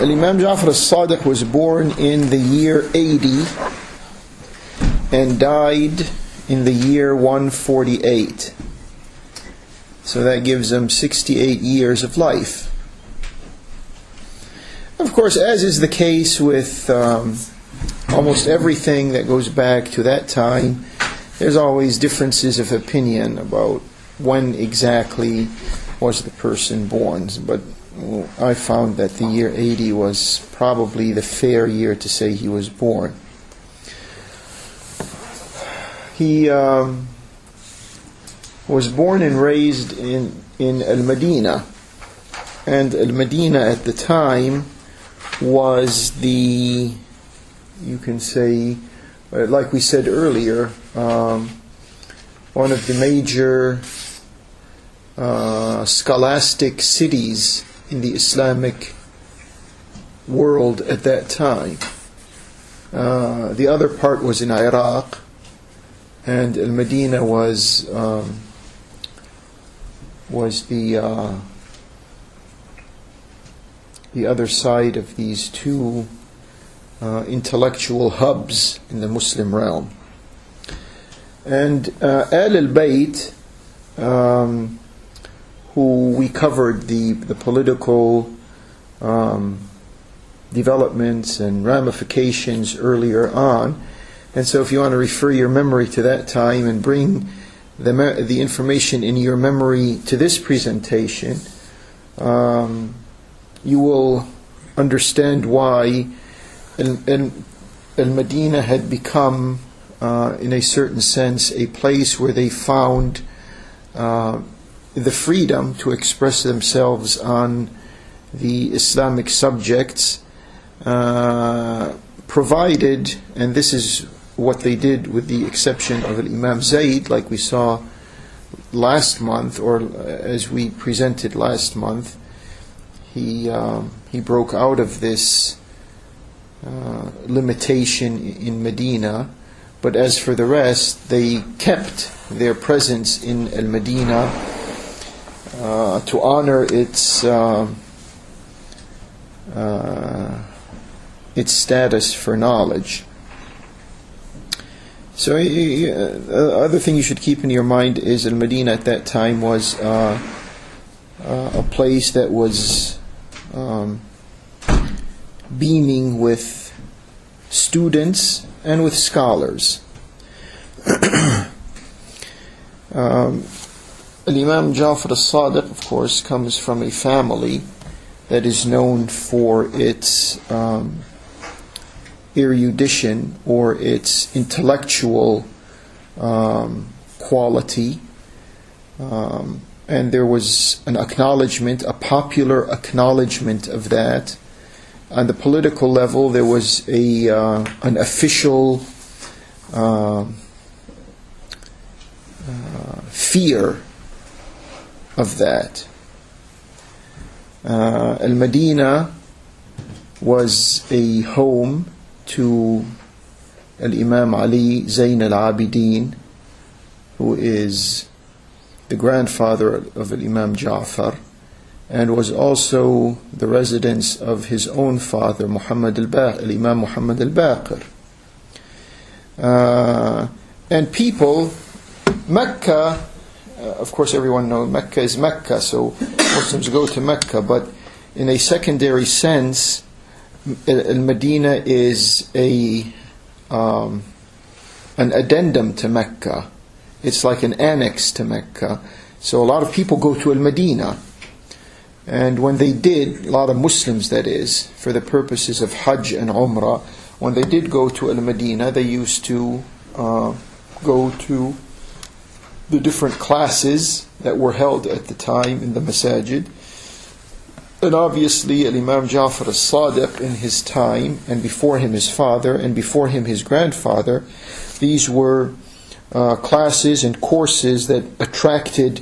Imam Jafar Sadiq was born in the year 80 and died in the year 148. So that gives him 68 years of life. Of course, as is the case with almost everything that goes back to that time, there's always differences of opinion about when exactly was the person born. But I found that the year 80 was probably the fair year to say he was born. He was born and raised in Al-Madinah. And Al-Madinah at the time was you can say, like we said earlier, one of the major scholastic cities in the Islamic world at that time. The other part was in Iraq, and Al-Madinah was the other side of these two intellectual hubs in the Muslim realm. And Ahl al-Bayt, who we covered the political developments and ramifications earlier on, and so if you want to refer your memory to that time and bring the information in your memory to this presentation, you will understand why Al-Madinah had become, in a certain sense, a place where they found the freedom to express themselves on the Islamic subjects, provided, and this is what they did with the exception of Imam Zayd, like we saw last month, or as we presented last month, he broke out of this limitation in Medina. But as for the rest, they kept their presence in Al-Madinah to honor its status for knowledge. So the other thing you should keep in your mind is Al-Madinah at that time was a place that was beaming with students and with scholars. Imam Jafar al-Sadiq, of course, comes from a family that is known for its erudition or its intellectual quality. And there was an acknowledgement, a popular acknowledgement of that. On the political level, there was an official fear of that. Al-Madinah was a home to Al-Imam Ali Zayn al-Abidin, who is the grandfather of Imam Jafar, and was also the residence of his own father, Imam Muhammad al-Baqir. And people, Mecca, of course everyone knows Mecca is Mecca, so Muslims go to Mecca, but in a secondary sense, Al-Madinah is an addendum to Mecca. It's like an annex to Mecca. So a lot of people go to Al-Madinah. And when they did, a lot of Muslims that is, for the purposes of Hajj and Umrah, when they did go to Al-Madinah, they used to go to the different classes that were held at the time in the masajid. And obviously Imam Jafar al-Sadiq in his time, and before him his father, and before him his grandfather, these were classes and courses that attracted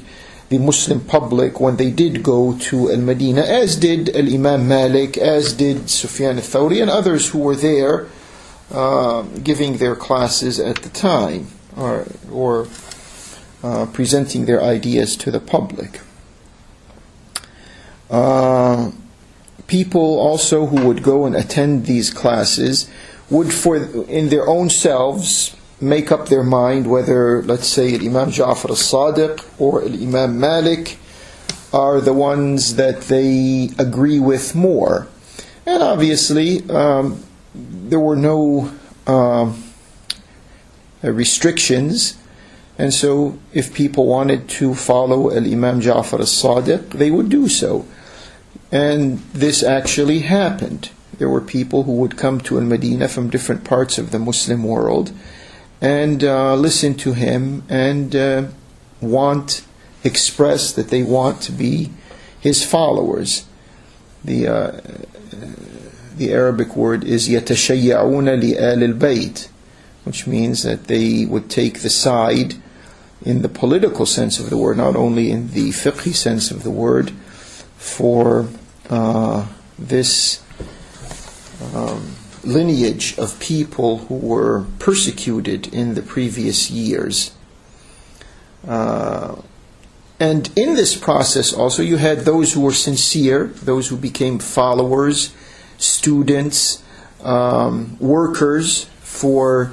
the Muslim public when they did go to Al-Madinah, as did Al-Imam Malik, as did Sufyan al-Thawri, and others who were there giving their classes at the time, or presenting their ideas to the public. people also who would go and attend these classes would, in their own selves, make up their mind whether, let's say, Imam Jafar Sadiq or Imam Malik are the ones that they agree with more. And obviously, there were no restrictions, and so if people wanted to follow Imam Jafar Sadiq, they would do so. And this actually happened. There were people who would come to Al-Madinah from different parts of the Muslim world and listen to him and express that they want to be his followers. The Arabic word is يَتَشَيَّعُونَ لِآلِ الْبَيْتِ, which means that they would take the side in the political sense of the word, not only in the fiqhi sense of the word, for this lineage of people who were persecuted in the previous years. And in this process also you had those who were sincere, those who became followers, students, workers for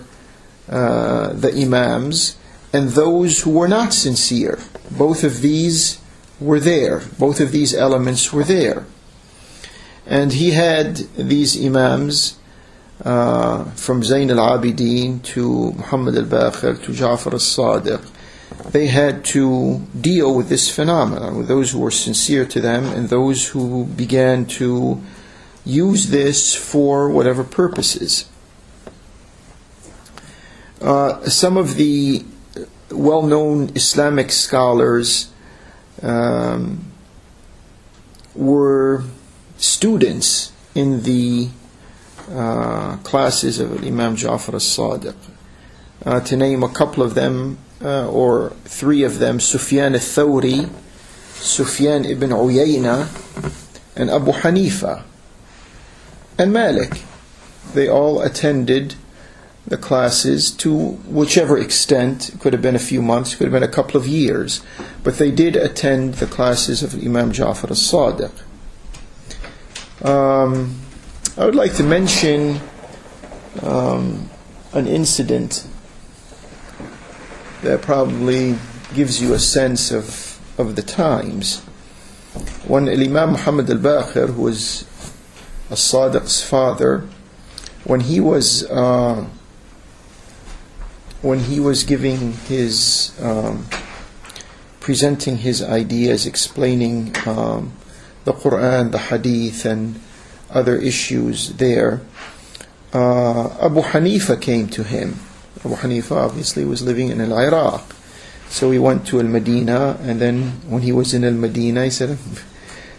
the imams, and those who were not sincere. Both of these were there. Both of these elements were there. And he had these imams from Zayn al-Abidin to Muhammad al-Baqir to Jafar al-Sadiq. They had to deal with this phenomenon, with those who were sincere to them and those who began to use this for whatever purposes. Some of the well-known Islamic scholars were students in the classes of Imam Jafar al-Sadiq. To name a couple of them, or three of them, Sufyan al-Thawri, Sufyan ibn Uyayna, and Abu Hanifa, and Malik. They all attended the classes to whichever extent. It could have been a few months, could have been a couple of years, but they did attend the classes of Imam Jafar al-Sadiq. I would like to mention an incident that probably gives you a sense of the times. When Imam Muhammad al-Baqir, who was al-Sadiq's father, when he was giving his presenting his ideas, explaining the Quran, the Hadith, and other issues there, Abu Hanifa came to him. Abu Hanifa obviously was living in Iraq, so he went to Al-Madinah, and then when he was in Al-Madinah he said, I'm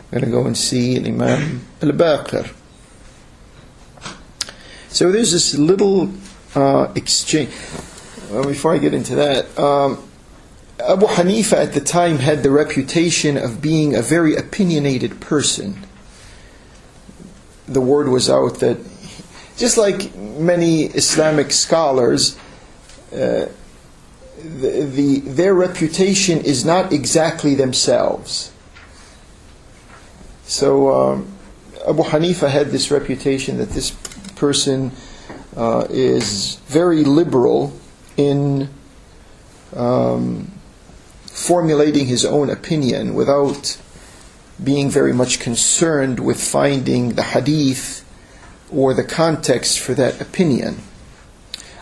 going to go and see Imam Al-Baqir. So there's this little exchange. Before I get into that, Abu Hanifa at the time had the reputation of being a very opinionated person. The word was out that, just like many Islamic scholars, their reputation is not exactly themselves. So Abu Hanifa had this reputation that this person is very liberal in formulating his own opinion without being very much concerned with finding the hadith or the context for that opinion.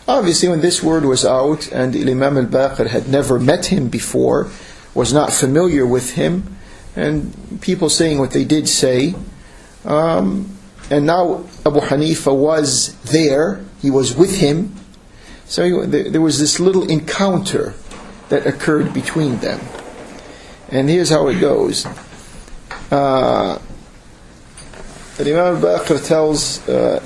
Obviously, when this word was out and Imam al-Baqir had never met him before, was not familiar with him, and people saying what they did say, and now Abu Hanifa was there, he was with him, so there was this little encounter that occurred between them. And here's how it goes. Imam al-Baqir tells